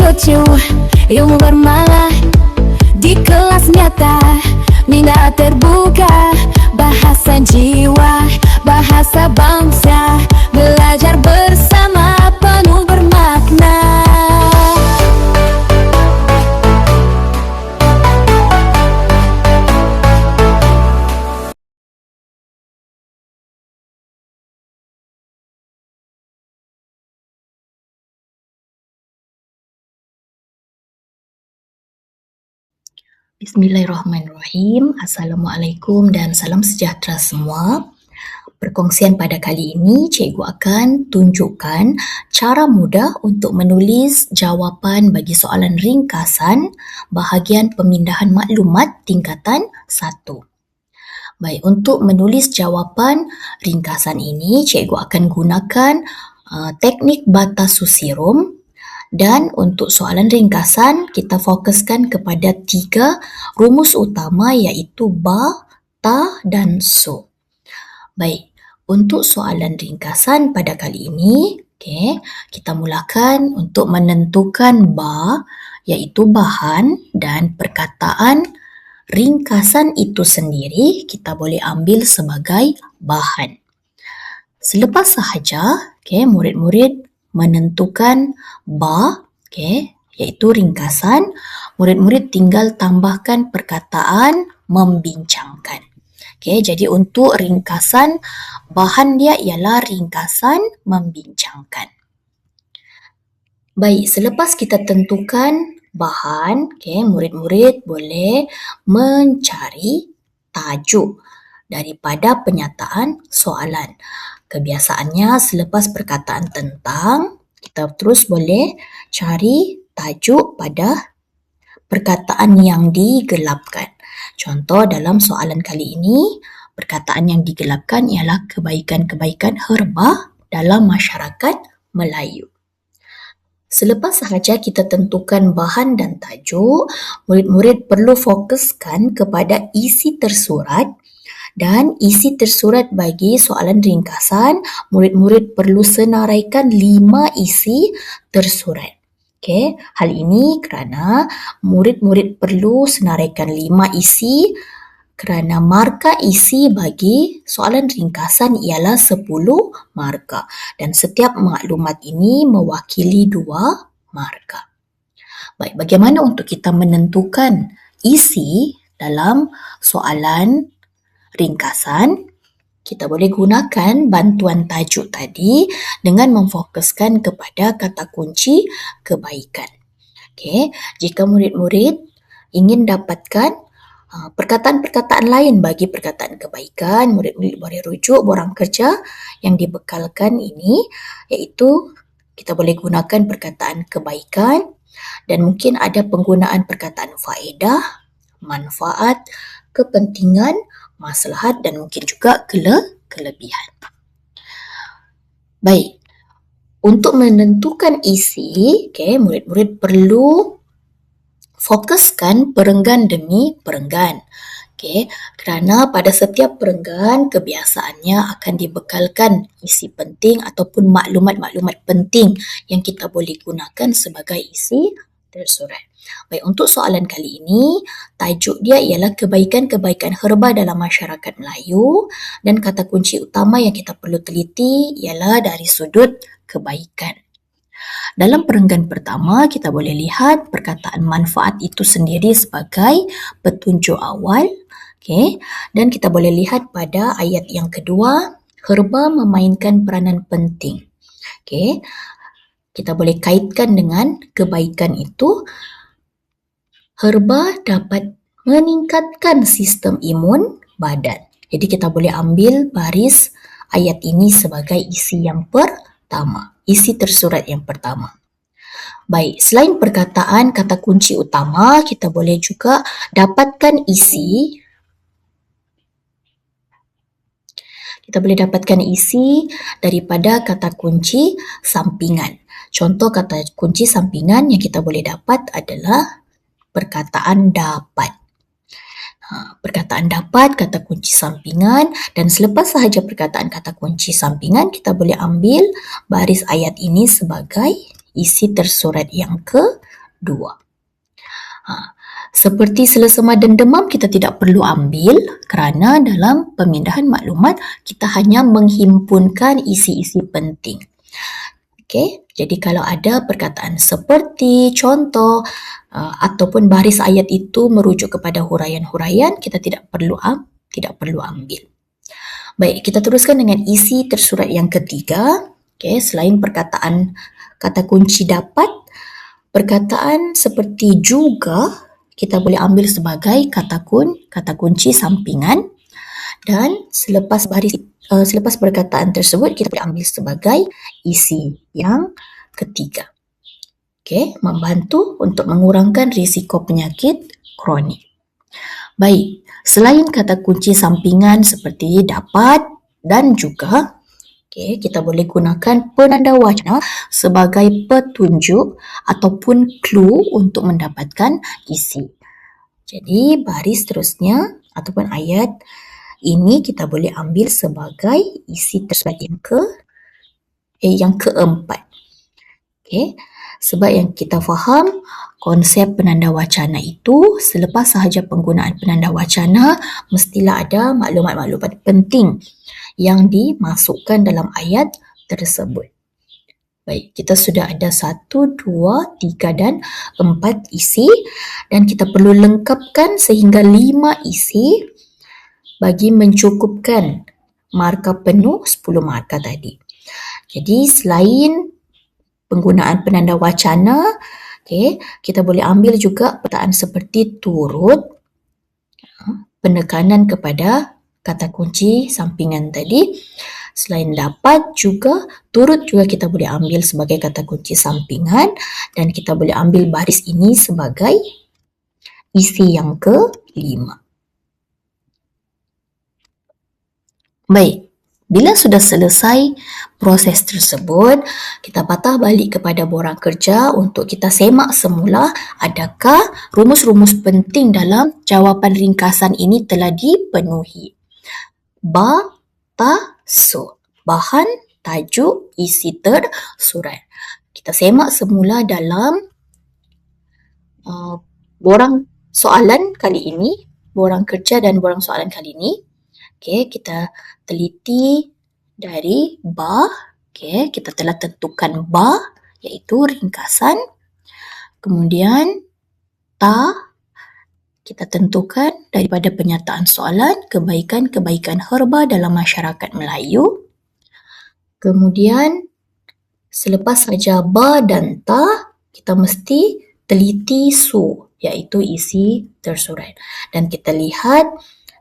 cucu, ilmu bermalah di kelas nyata. Minda terbuka, bahasa jiwa, bahasa bangsa. Belajar bersama penuh bermakna. Bismillahirrahmanirrahim. Assalamualaikum dan salam sejahtera semua. Perkongsian pada kali ini, cikgu akan tunjukkan cara mudah untuk menulis jawapan bagi soalan ringkasan bahagian pemindahan maklumat tingkatan 1. Baik, untuk menulis jawapan ringkasan ini, cikgu akan gunakan teknik bata susirum. Dan untuk soalan ringkasan, kita fokuskan kepada 3 rumus utama iaitu ba, ta dan so. Baik, untuk soalan ringkasan pada kali ini, kita mulakan untuk menentukan ba iaitu bahan dan perkataan ringkasan itu sendiri kita boleh ambil sebagai bahan. Selepas sahaja, murid-murid menentukan ba, iaitu ringkasan, murid-murid tinggal tambahkan perkataan membincangkan. Jadi untuk ringkasan, bahan dia ialah ringkasan membincangkan. Baik, selepas kita tentukan bahan, murid-murid boleh mencari tajuk daripada penyataan soalan. Kebiasaannya selepas perkataan tentang, kita terus boleh cari tajuk pada perkataan yang digelapkan. Contoh dalam soalan kali ini, perkataan yang digelapkan ialah kebaikan-kebaikan herba dalam masyarakat Melayu. Selepas sahaja kita tentukan bahan dan tajuk, murid-murid perlu fokuskan kepada isi tersurat. Dan isi tersurat bagi soalan ringkasan, murid-murid perlu senaraikan 5 isi tersurat. Hal ini kerana murid-murid perlu senaraikan 5 isi kerana markah isi bagi soalan ringkasan ialah 10 markah. Dan setiap maklumat ini mewakili 2 markah. Baik, bagaimana untuk kita menentukan isi dalam soalan ringkasan? Kita boleh gunakan bantuan tajuk tadi dengan memfokuskan kepada kata kunci kebaikan. Jika murid-murid ingin dapatkan perkataan-perkataan lain bagi perkataan kebaikan, murid-murid boleh rujuk borang kerja yang dibekalkan ini, iaitu kita boleh gunakan perkataan kebaikan dan mungkin ada penggunaan perkataan faedah, manfaat, kepentingan, maslahat dan mungkin juga kelebihan. Baik, untuk menentukan isi, murid-murid perlu fokuskan perenggan demi perenggan. Kerana pada setiap perenggan kebiasaannya akan dibekalkan isi penting ataupun maklumat-maklumat penting yang kita boleh gunakan sebagai isi tersurat. Baik, untuk soalan kali ini, tajuk dia ialah kebaikan-kebaikan herba dalam masyarakat Melayu dan kata kunci utama yang kita perlu teliti ialah dari sudut kebaikan. Dalam perenggan pertama, kita boleh lihat perkataan manfaat itu sendiri sebagai petunjuk awal. Dan kita boleh lihat pada ayat yang kedua, herba memainkan peranan penting. Kita boleh kaitkan dengan kebaikan itu. Herba dapat meningkatkan sistem imun badan. Jadi kita boleh ambil baris ayat ini sebagai isi yang pertama, isi tersurat yang pertama. Baik, selain perkataan kata kunci utama, kita boleh juga dapatkan isi. Kita boleh dapatkan isi daripada kata kunci sampingan. Contoh kata kunci sampingan yang kita boleh dapat adalah perkataan dapat. Perkataan dapat, kata kunci sampingan, dan selepas sahaja perkataan kata kunci sampingan, kita boleh ambil baris ayat ini sebagai isi tersurat yang kedua. Seperti selesema dan demam kita tidak perlu ambil kerana dalam pemindahan maklumat kita hanya menghimpunkan isi-isi penting. Okey, jadi kalau ada perkataan seperti, contoh ataupun baris ayat itu merujuk kepada huraian-huraian, kita tidak perlu ambil. Baik, kita teruskan dengan isi tersurat yang ketiga. Okey, selain perkataan kata kunci dapat, perkataan seperti juga kita boleh ambil sebagai kata kunci sampingan, dan selepas perkataan tersebut kita boleh ambil sebagai isi yang ketiga. Okey, membantu untuk mengurangkan risiko penyakit kronik. Baik, selain kata kunci sampingan seperti dapat dan juga, okey, kita boleh gunakan penanda wacana sebagai petunjuk ataupun clue untuk mendapatkan isi. Jadi baris terusnya ataupun ayat ini kita boleh ambil sebagai isi tersurat yang keempat. Okey, sebab yang kita faham konsep penanda wacana itu, selepas sahaja penggunaan penanda wacana mestilah ada maklumat-maklumat penting yang dimasukkan dalam ayat tersebut. Baik, kita sudah ada 1, 2, 3 dan 4 isi, dan kita perlu lengkapkan sehingga 5 isi bagi mencukupkan markah penuh 10 markah tadi. Jadi selain penggunaan penanda wacana, okey, kita boleh ambil juga perkataan seperti turut, penekanan kepada kata kunci sampingan tadi. Selain dapat juga, turut juga kita boleh ambil sebagai kata kunci sampingan, dan kita boleh ambil baris ini sebagai isi yang kelima. Baik, bila sudah selesai proses tersebut, kita patah balik kepada borang kerja untuk kita semak semula adakah rumus-rumus penting dalam jawapan ringkasan ini telah dipenuhi. So, bahan, tajuk, isi tersurat. Kita semak semula dalam borang soalan kali ini, borang kerja dan borang soalan kali ini. Okey, kita teliti dari ba. Okey, kita telah tentukan ba iaitu ringkasan. Kemudian ta, kita tentukan daripada penyataan soalan kebaikan-kebaikan herba dalam masyarakat Melayu. Kemudian selepas saja ba dan ta, kita mesti teliti su iaitu isi tersurat. Dan kita lihat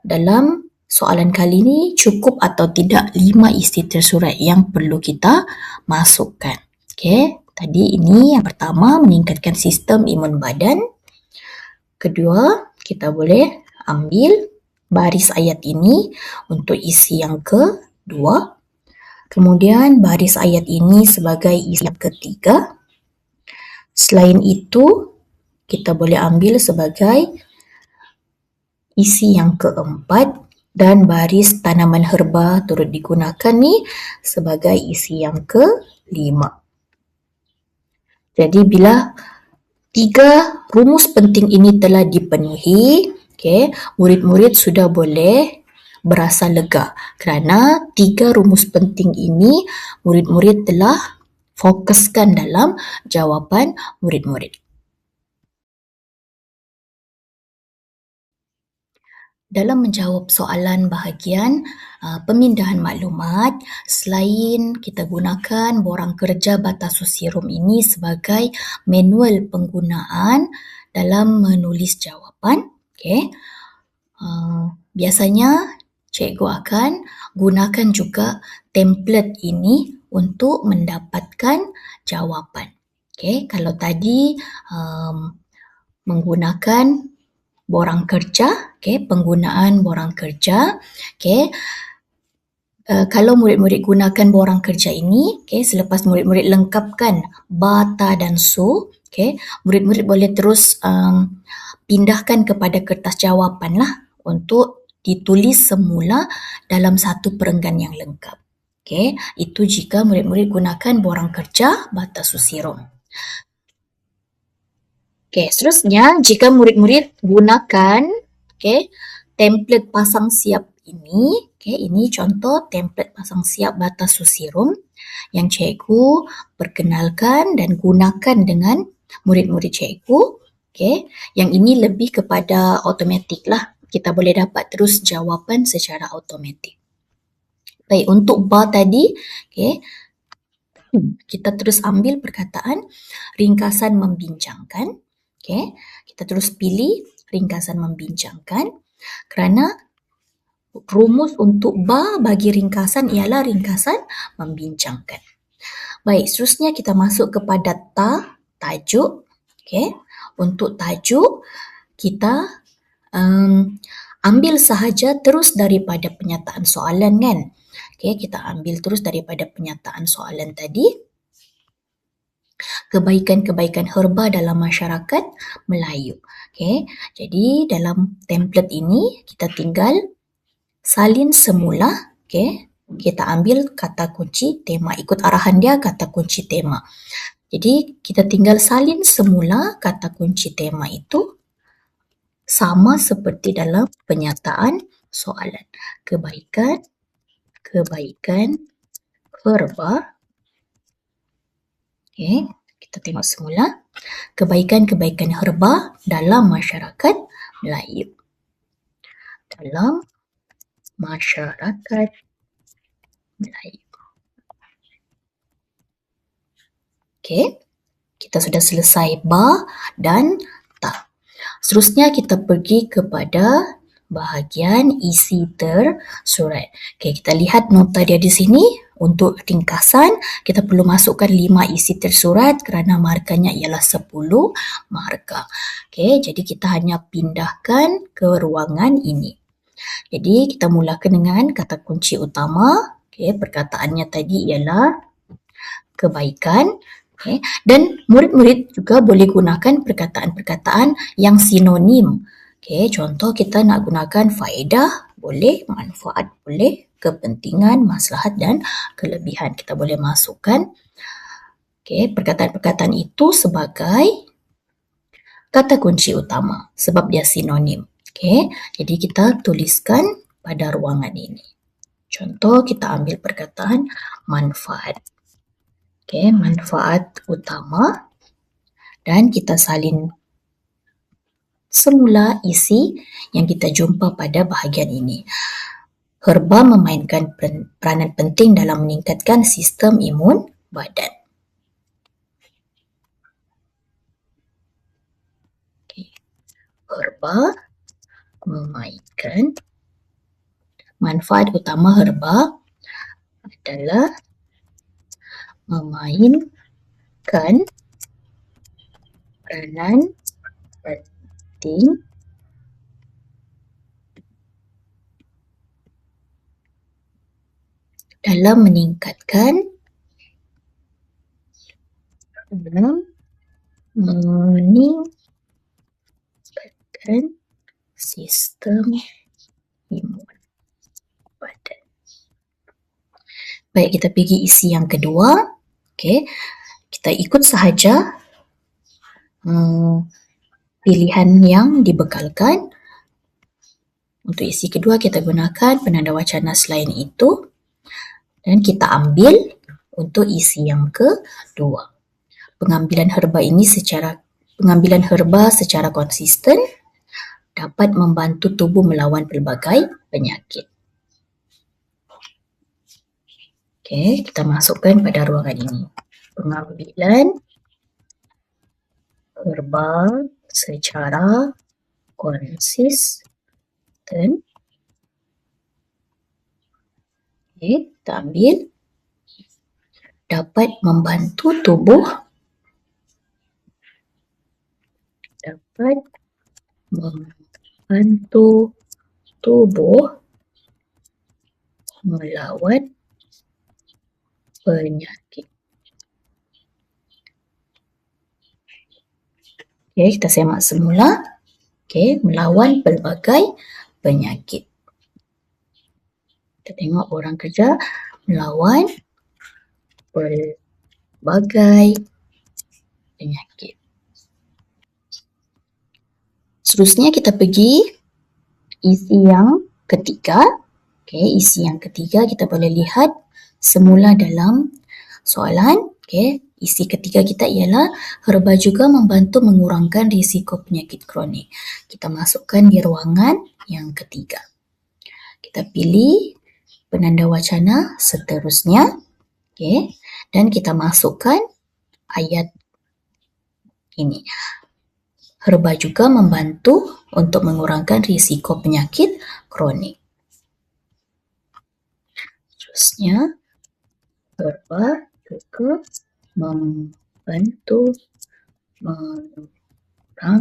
dalam soalan kali ini cukup atau tidak 5 isi tersurat yang perlu kita masukkan. Okey, tadi ini yang pertama, meningkatkan sistem imun badan. Kedua, kita boleh ambil baris ayat ini untuk isi yang kedua. Kemudian baris ayat ini sebagai isi yang ketiga. Selain itu, kita boleh ambil sebagai isi yang keempat, dan baris tanaman herba turut digunakan ni sebagai isi yang kelima. Jadi bila 3 rumus penting ini telah dipenuhi, okay, murid-murid sudah boleh berasa lega kerana 3 rumus penting ini murid-murid telah fokuskan dalam jawapan murid-murid. Dalam menjawab soalan bahagian pemindahan maklumat, selain kita gunakan borang kerja batas susirum ini sebagai manual penggunaan dalam menulis jawapan, okay, biasanya cikgu akan gunakan juga template ini untuk mendapatkan jawapan. Okay, kalau tadi menggunakan borang kerja, okay, penggunaan borang kerja, okay. Kalau murid-murid gunakan borang kerja ini, okay, selepas murid-murid lengkapkan bata dan su, okay, murid-murid boleh terus pindahkan kepada kertas jawapan lah untuk ditulis semula dalam satu perenggan yang lengkap. Okay, itu jika murid-murid gunakan borang kerja batas susirum. Okey, seterusnya jika murid-murid gunakan template pasang siap ini, ini contoh template pasang siap batas susirum yang cikgu perkenalkan dan gunakan dengan murid-murid cikgu. Yang ini lebih kepada automatik lah. Kita boleh dapat terus jawapan secara automatik. Baik, untuk bar tadi, kita terus ambil perkataan ringkasan membincangkan. Kita terus pilih ringkasan membincangkan kerana rumus untuk bar bagi ringkasan ialah ringkasan membincangkan. Baik, seterusnya kita masuk kepada tajuk. Untuk tajuk, kita ambil sahaja terus daripada penyataan soalan kan. Kita ambil terus daripada penyataan soalan tadi. Kebaikan-kebaikan herba dalam masyarakat Melayu. Jadi dalam template ini kita tinggal salin semula. Kita ambil kata kunci tema, ikut arahan dia kata kunci tema. Jadi kita tinggal salin semula kata kunci tema itu sama seperti dalam penyataan soalan. Kebaikan herba. Kita tengok semula. Kebaikan-kebaikan herba dalam masyarakat Melayu. Dalam masyarakat Melayu. Kita sudah selesai ba dan ta. Seterusnya kita pergi kepada bahagian isi tersurat. Kita lihat nota dia di sini. Untuk ringkasan, kita perlu masukkan 5 isi tersurat kerana markanya ialah 10 markah. Jadi kita hanya pindahkan ke ruangan ini. Jadi kita mulakan dengan kata kunci utama. Perkataannya tadi ialah kebaikan. Dan murid-murid juga boleh gunakan perkataan-perkataan yang sinonim. Contoh kita nak gunakan faedah, boleh, manfaat boleh, kepentingan, maslahat dan kelebihan. Kita boleh masukkan perkataan-perkataan itu sebagai kata kunci utama sebab dia sinonim. Jadi kita tuliskan pada ruangan ini. Contoh kita ambil perkataan manfaat. Manfaat utama dan kita salin semula isi yang kita jumpa pada bahagian ini. Herba memainkan peranan penting dalam meningkatkan sistem imun badan. Herba memainkan, manfaat utama herba adalah memainkan peranan penting dalam meningkatkan sistem imun badan. Baik, kita pergi isi yang kedua. Kita ikut sahaja pilihan yang dibekalkan. Untuk isi kedua kita gunakan penanda wacana selain itu. Dan kita ambil untuk isi yang kedua. Pengambilan herba secara konsisten dapat membantu tubuh melawan pelbagai penyakit. Kita masukkan pada ruangan ini. Pengambilan herba secara konsisten. Kita ambil dapat membantu tubuh melawan penyakit. Kita semak semula. Melawan pelbagai penyakit. Kita tengok orang kerja melawan pelbagai penyakit. Seterusnya kita pergi isi yang ketiga. Okey, isi yang ketiga kita boleh lihat semula dalam soalan. Okey, isi ketiga kita ialah herba juga membantu mengurangkan risiko penyakit kronik. Kita masukkan di ruangan yang ketiga. Kita pilih penanda wacana seterusnya. Okey, dan kita masukkan ayat ini. Herba juga membantu untuk mengurangkan risiko penyakit kronik. Seterusnya, herba juga membantu mengurangkan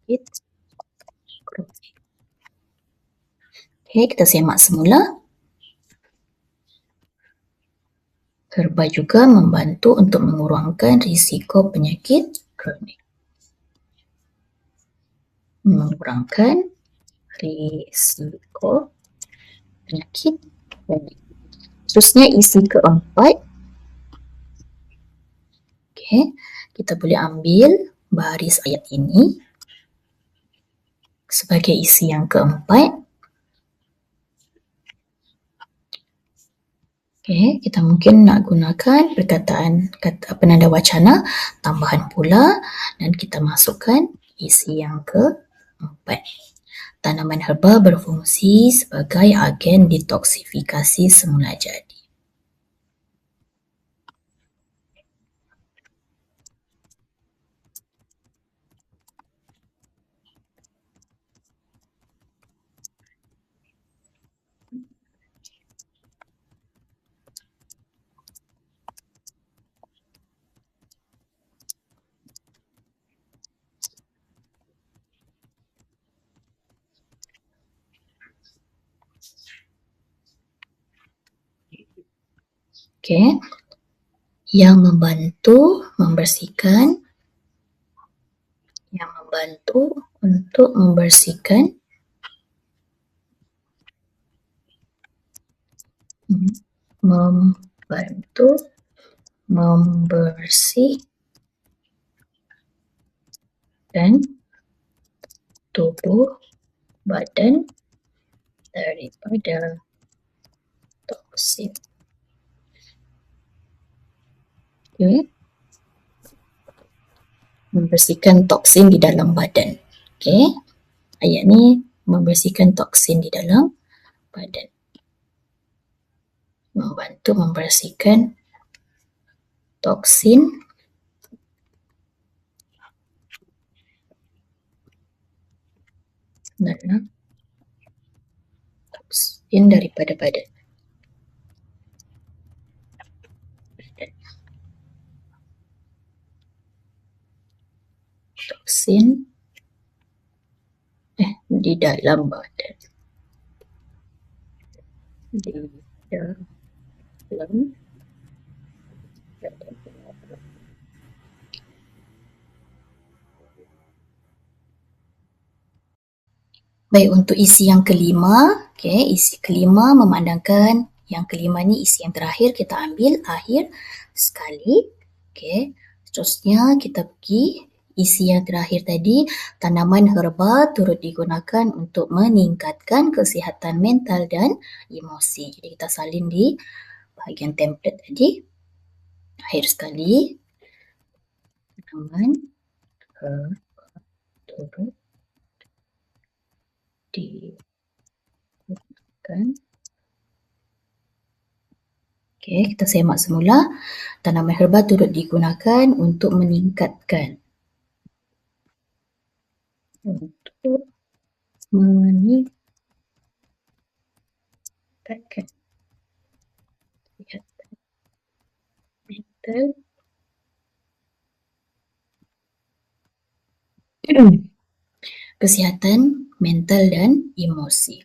penyakit kronik. Okey, kita semak semula. Herba juga membantu untuk mengurangkan risiko penyakit kronik. Mengurangkan risiko penyakit kronik. Seterusnya isi keempat. Okey, kita boleh ambil baris ayat ini sebagai isi yang keempat. Okey, kita mungkin nak gunakan perkataan kata penanda wacana tambahan pula dan kita masukkan isi yang keempat. Tanaman herba berfungsi sebagai agen detoksifikasi semula jadi. Okey, yang membantu membersihkan, untuk membersihkan membersihkan tubuh badan daripada toksin. Okay. Membersihkan toksin di dalam badan. Okey. Ayat ni membersihkan toksin di dalam badan. Membantu membersihkan toksin daripada badan. Toksin di dalam badan. Di dalam badan. Baik, untuk isi yang kelima, okay, isi kelima memandangkan yang kelima ni isi yang terakhir kita ambil akhir sekali. Okay. Seterusnya kita pergi isi yang terakhir tadi, tanaman herba turut digunakan untuk meningkatkan kesihatan mental dan emosi. Jadi kita salin di bahagian template tadi. Akhir sekali, tanaman herba turut digunakan. Okey, kita semak semula. Tanaman herba turut digunakan untuk meningkatkan kesihatan mental kesihatan mental dan emosi.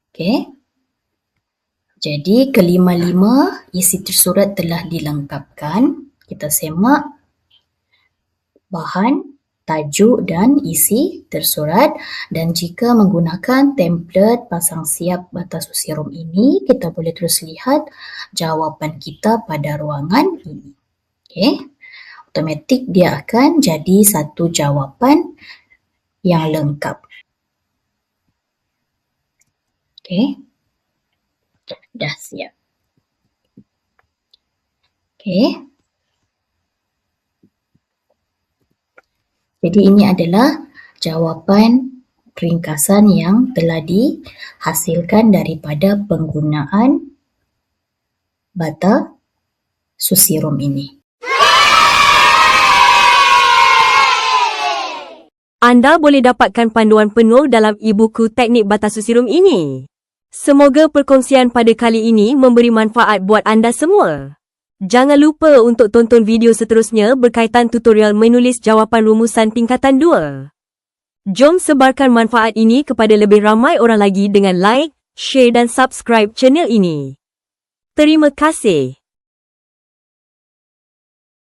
Okey. Jadi kelima-lima isi tersurat telah dilengkapkan. Kita semak bahan tajuk dan isi tersurat, dan jika menggunakan template pasang siap batas usia rum ini, kita boleh terus lihat jawapan kita pada ruangan ini. Okey. Automatik dia akan jadi satu jawapan yang lengkap. Okey. Dah siap. Okey. Jadi ini adalah jawapan ringkasan yang telah dihasilkan daripada penggunaan bata susirum ini. Anda boleh dapatkan panduan penuh dalam e-buku Teknik Batas Susirum ini. Semoga perkongsian pada kali ini memberi manfaat buat anda semua. Jangan lupa untuk tonton video seterusnya berkaitan tutorial menulis jawapan rumusan tingkatan 2. Jom sebarkan manfaat ini kepada lebih ramai orang lagi dengan like, share dan subscribe channel ini. Terima kasih.